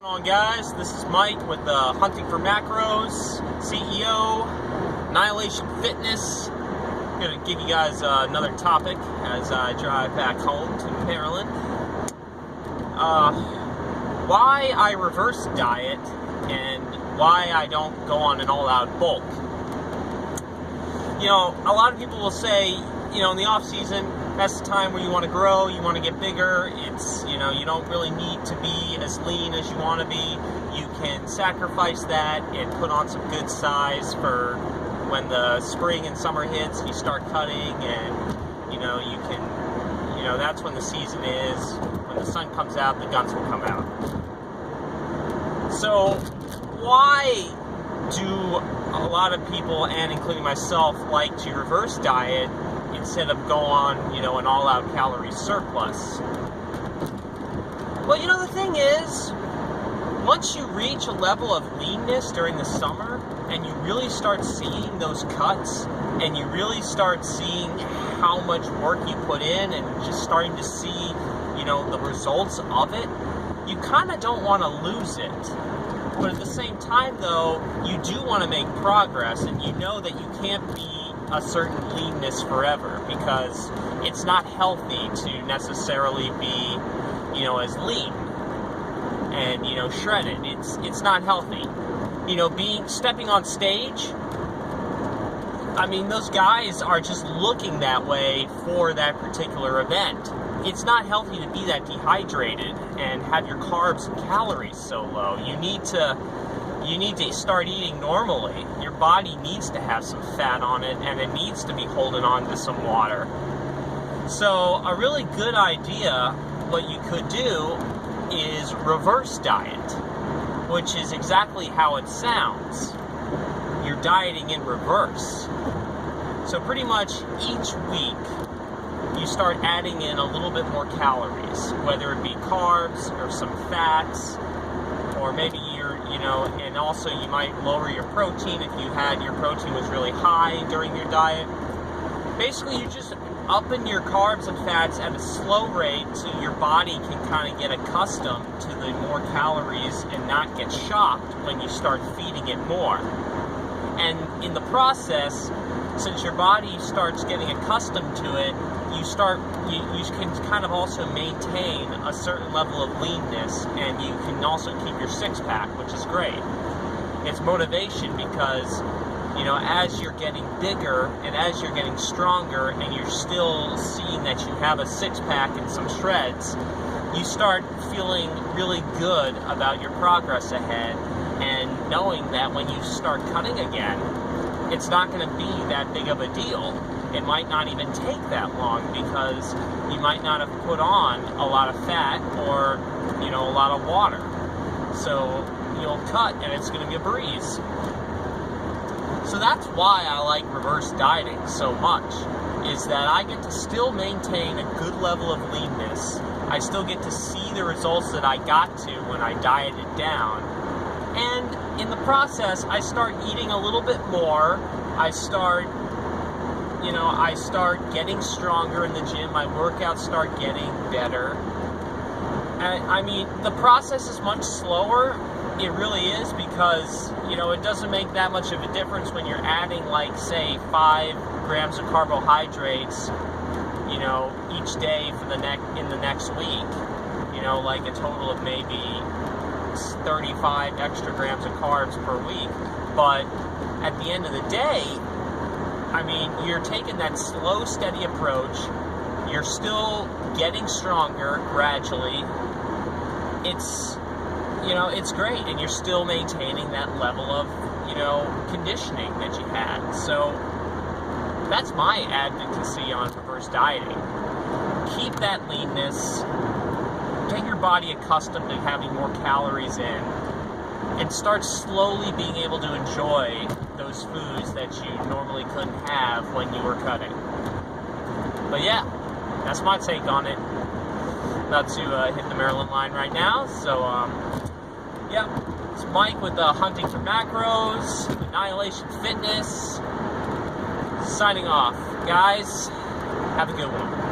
What's going on, guys? This is Mike with Hunting for Macros, CEO, Annihilation Fitness. I'm going to give you guys another topic as I drive back home to Maryland. Why I reverse diet and why I don't go on an all-out bulk. You know, a lot of people will say, you know, in the off-season, that's the time where you want to grow, you want to get bigger. It's, you know, you don't really need to be as lean as you want to be. You can sacrifice that and put on some good size for when the spring and summer hits, you start cutting, and, you know, you can, you know, that's when the season is. When the sun comes out, the guns will come out. So, why do a lot of people, and including myself, like to reverse diet instead of go on, you know, an all-out calorie surplus? Well, you know, the thing is, once you reach a level of leanness during the summer and you really start seeing those cuts and you really start seeing how much work you put in and just starting to see, you know, the results of it, you kind of don't want to lose it. But at the same time, though, you do want to make progress, and you know that you can't be a certain leanness forever, because it's not healthy to necessarily be, you know, as lean and, you know, shredded. It's not healthy. You know, stepping on stage, I mean, those guys are just looking that way for that particular event. It's not healthy to be that dehydrated and have your carbs and calories so low. You need to start eating normally. Your body needs to have some fat on it, and it needs to be holding on to some water. So a really good idea, what you could do, is reverse diet, which is exactly how it sounds. You're dieting in reverse. So pretty much each week, you start adding in a little bit more calories, whether it be carbs or some fats, or maybe you know, and also you might lower your protein if your protein was really high during your diet. Basically, you just upping your carbs and fats at a slow rate so your body can kind of get accustomed to the more calories and not get shocked when you start feeding it more. And in the process, since your body starts getting accustomed to it, you can kind of also maintain a certain level of leanness, and you can also keep your six-pack, which is great. It's motivation because, you know, as you're getting bigger and as you're getting stronger and you're still seeing that you have a six-pack and some shreds, you start feeling really good about your progress ahead, and knowing that when you start cutting again, it's not going to be that big of a deal. It might not even take that long because you might not have put on a lot of fat or, you know, a lot of water. So you'll cut and it's going to be a breeze. So that's why I like reverse dieting so much, is that I get to still maintain a good level of leanness. I still get to see the results that I got to when I dieted down. And in the process, I start eating a little bit more. I start getting stronger in the gym. My workouts start getting better. And I mean, the process is much slower. It really is, because, you know, it doesn't make that much of a difference when you're adding, like, say, 5 grams of carbohydrates, you know, each day for in the next week. You know, like a total of maybe 35 extra grams of carbs per week. But at the end of the day, I mean, you're taking that slow, steady approach. You're still getting stronger gradually. It's, you know, it's great, and you're still maintaining that level of, you know, conditioning that you had. So that's my advocacy on reverse dieting. Keep that leanness. Get your body accustomed to having more calories in, and start slowly being able to enjoy those foods that you normally couldn't have when you were cutting. But yeah, that's my take on it. About to hit the Maryland line right now, so yeah, it's Mike with Hunting for Macros, Annihilation Fitness, signing off. Guys, have a good one.